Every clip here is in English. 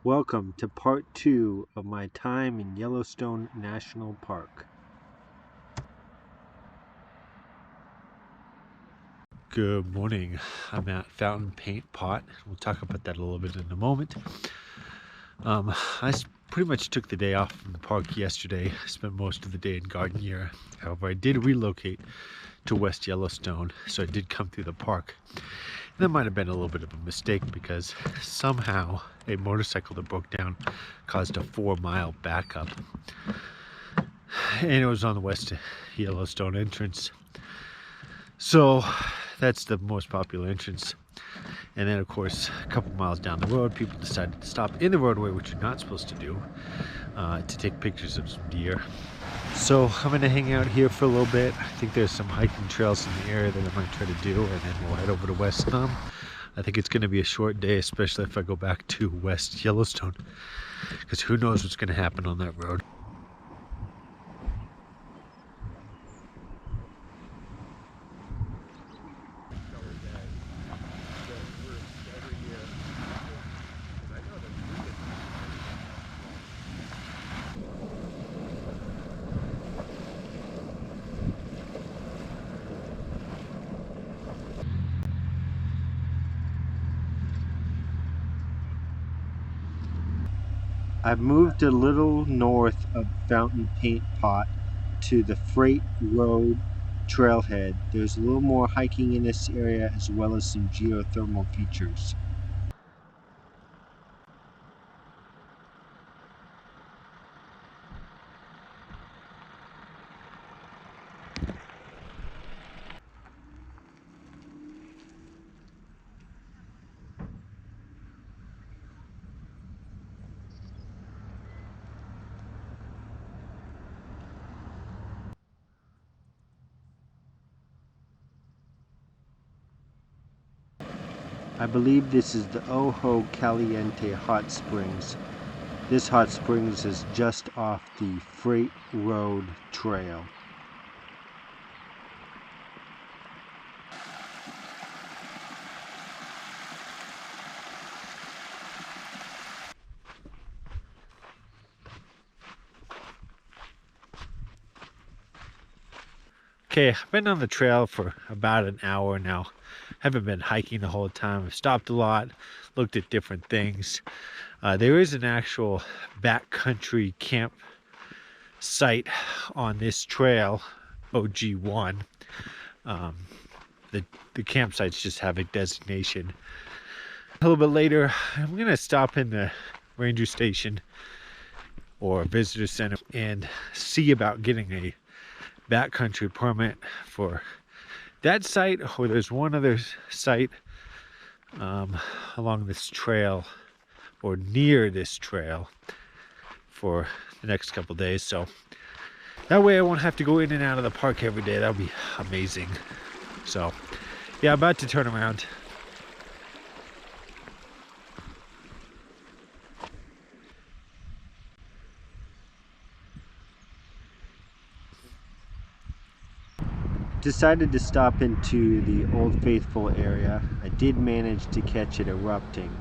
Welcome to part 2 of my time in Yellowstone National Park. Good morning. I'm at Fountain Paint Pot. We'll talk about that a little bit in a moment. I pretty much took the day off from the park yesterday. Spent most of the day in Gardenier. However, I did relocate to West Yellowstone, so I did come through the park. And that might have been a little bit of a mistake because somehow a motorcycle that broke down caused a 4-mile backup. And it was on the West Yellowstone entrance. So that's the most popular entrance. And then, of course, a couple miles down the road, people decided to stop in the roadway, which you're not supposed to do, to take pictures of some deer. So I'm going to hang out here for a little bit. I think there's some hiking trails in the area that I might try to do, and then we'll head over to West Thumb. I think it's going to be a short day, especially if I go back to West Yellowstone, because who knows what's going to happen on that road. I've moved a little north of Fountain Paint Pot to the Freight Road trailhead. There's a little more hiking in this area as well as some geothermal features. I believe this is the Ojo Caliente Hot Springs. This hot springs is just off the Freight Road Trail. Okay, I've been on the trail for about an hour now. Haven't been hiking the whole time. I've stopped a lot, looked at different things. There is an actual backcountry camp site on this trail, OG1. The campsites just have a designation. A little bit later, I'm gonna stop in the ranger station or visitor center and see about getting a backcountry permit for that site, or there's one other site along this trail or near this trail for the next couple days. So that way I won't have to go in and out of the park every day. That'll be amazing. So yeah, about to turn around. Decided to stop into the Old Faithful area. I did manage to catch it erupting,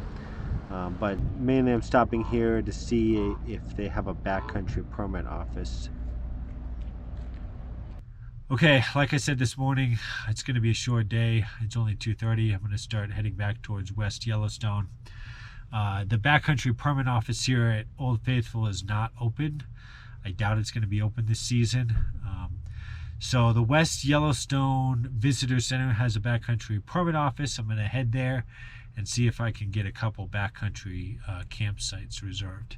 but mainly I'm stopping here to see if they have a backcountry permit office. Okay, like I said this morning, it's going to be a short day. It's only 2:30. I'm going to start heading back towards West Yellowstone. The backcountry permit office here at Old Faithful is not open. I doubt it's going to be open this season. So the West Yellowstone Visitor Center has a backcountry permit office. I'm going to head there and see if I can get a couple backcountry campsites reserved.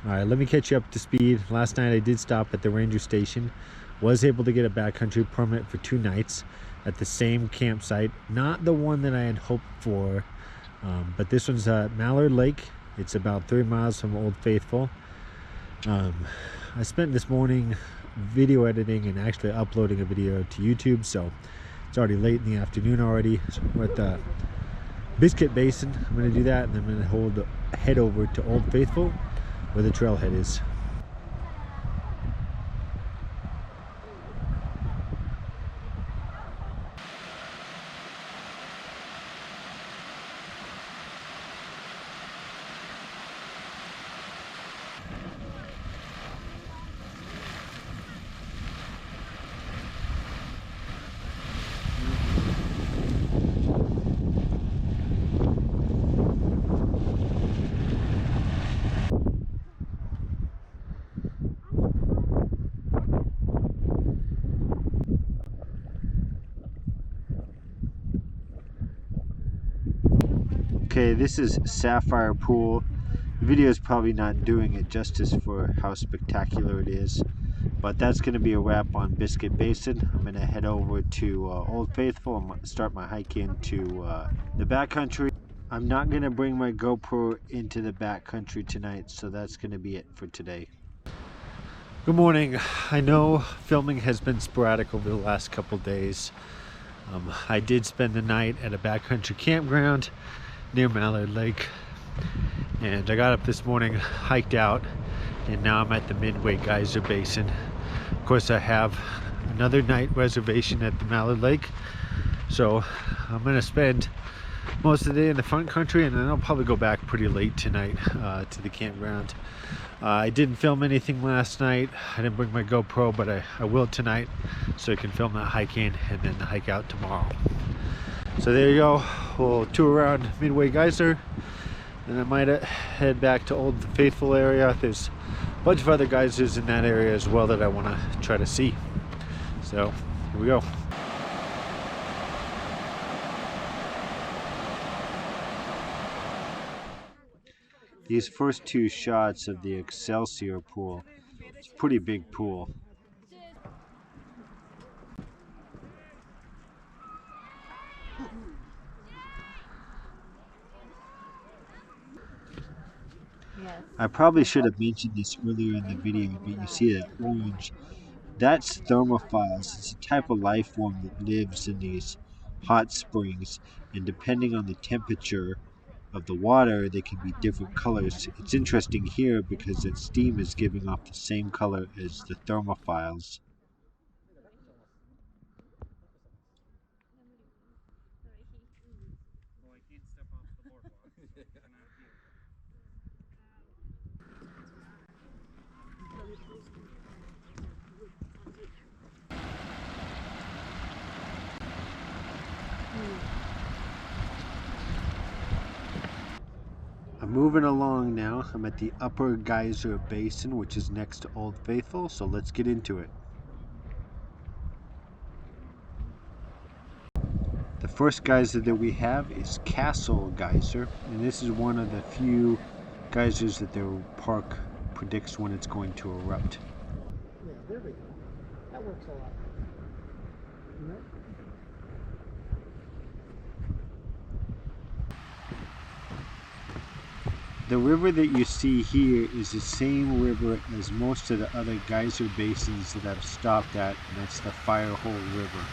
All right, let me catch you up to speed. Last night I did stop at the ranger station. Was able to get a backcountry permit for 2 nights at the same campsite. Not the one that I had hoped for, but this one's at Mallard Lake. It's about 3 miles from Old Faithful. I spent this morning video editing and actually uploading a video to YouTube, so it's already late in the afternoon already. So we're at the Biscuit Basin. I'm going to do that, and then I'm going to head over to Old Faithful where the trailhead is. Okay, this is Sapphire Pool. The video is probably not doing it justice for how spectacular it is, but that's going to be a wrap on Biscuit Basin. I'm going to head over to Old Faithful and start my hike into the backcountry. I'm not going to bring my GoPro into the backcountry tonight, so that's going to be it for today. Good morning. I know filming has been sporadic over the last couple days. I did spend the night at a backcountry campground near Mallard Lake, and I got up this morning, hiked out, and now I'm at the Midway Geyser Basin. Of course, I have another night reservation at the Mallard Lake, so I'm going to spend most of the day in the front country, and then I'll probably go back pretty late tonight to the campground. I didn't film anything last night. I didn't bring my GoPro, but I will tonight, so I can film that hiking and then hike out tomorrow. So there you go. We'll tour around Midway Geyser, and I might head back to Old Faithful area. There's a bunch of other geysers in that area as well that I want to try to see. So here we go. These first two shots of the Excelsior pool, it's a pretty big pool. I probably should have mentioned this earlier in the video, but you see that orange, that's thermophiles. It's a type of life form that lives in these hot springs, and depending on the temperature of the water, they can be different colors. It's interesting here because its steam is giving off the same color as the thermophiles. I'm moving along now. I'm at the Upper Geyser Basin, which is next to Old Faithful, so let's get into it. The first geyser that we have is Castle Geyser, and this is one of the few geysers that their park predicts when it's going to erupt. Yeah, there we go. That works a lot. The river that you see here is the same river as most of the other geyser basins that I've stopped at, and that's the Firehole River.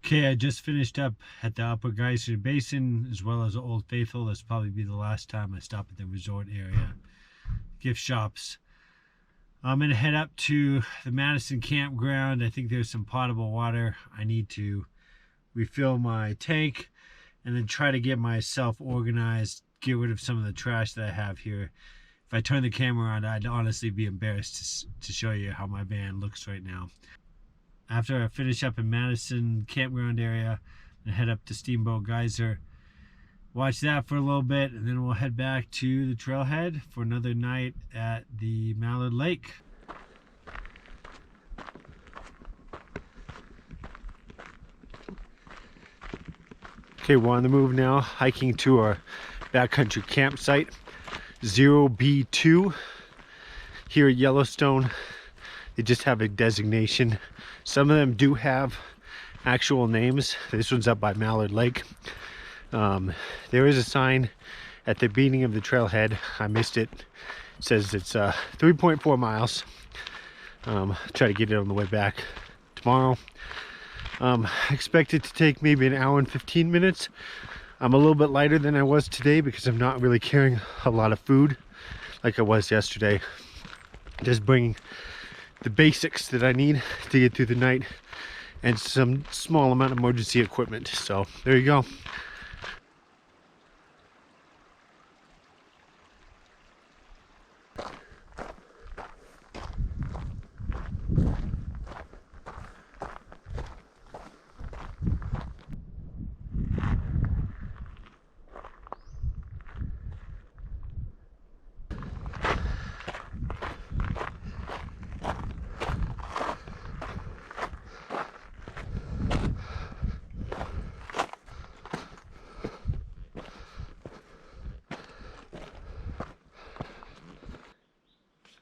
Okay, I just finished up at the Upper Geyser Basin as well as Old Faithful. This will probably be the last time I stop at the resort area. Gift shops. I'm going to head up to the Madison campground. I think there's some potable water. I need to refill my tank and then try to get myself organized, get rid of some of the trash that I have here. If I turn the camera on, I'd honestly be embarrassed to show you how my van looks right now. After I finish up in Madison campground area, I'm going to head up to Steamboat Geyser, watch that for a little bit, and then we'll head back to the trailhead for another night at the Mallard Lake. Okay, we're on the move now, hiking to our backcountry campsite, 0B2 here at Yellowstone. They just have a designation. Some of them do have actual names. This one's up by Mallard Lake. There is a sign at the beginning of the trailhead. I missed it. It says it's 3.4 miles. Try to get it on the way back tomorrow. Expect it to take maybe an hour and 15 minutes. I'm a little bit lighter than I was today because I'm not really carrying a lot of food like I was yesterday. Just bringing the basics that I need to get through the night and some small amount of emergency equipment. So there you go.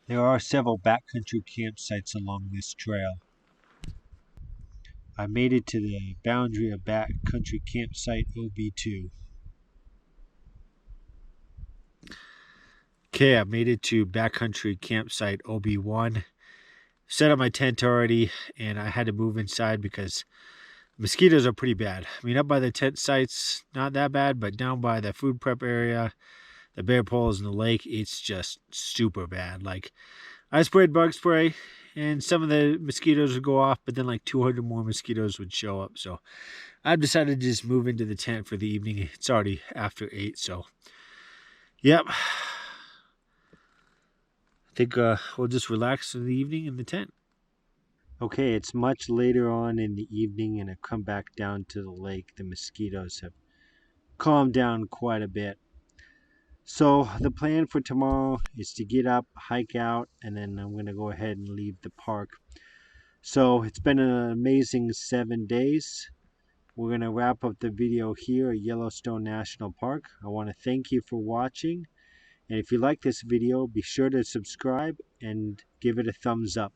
There are several backcountry campsites along this trail. I made it to the boundary of backcountry campsite OB2. Okay, I made it to backcountry campsite OB1. Set up my tent already, and I had to move inside because mosquitoes are pretty bad. I mean, up by the tent sites, not that bad, but down by the food prep area, the bear poles, and the lake, it's just super bad. Like, I sprayed bug spray, and some of the mosquitoes would go off, but then like 200 more mosquitoes would show up. So I've decided to just move into the tent for the evening. It's already after 8, so yep. I think we'll just relax in the evening in the tent. Okay, it's much later on in the evening, and I've come back down to the lake. The mosquitoes have calmed down quite a bit. So the plan for tomorrow is to get up, hike out, and then I'm going to go ahead and leave the park. So it's been an amazing 7 days. We're going to wrap up the video here at Yellowstone National Park. I want to thank you for watching. And if you like this video, be sure to subscribe and give it a thumbs up.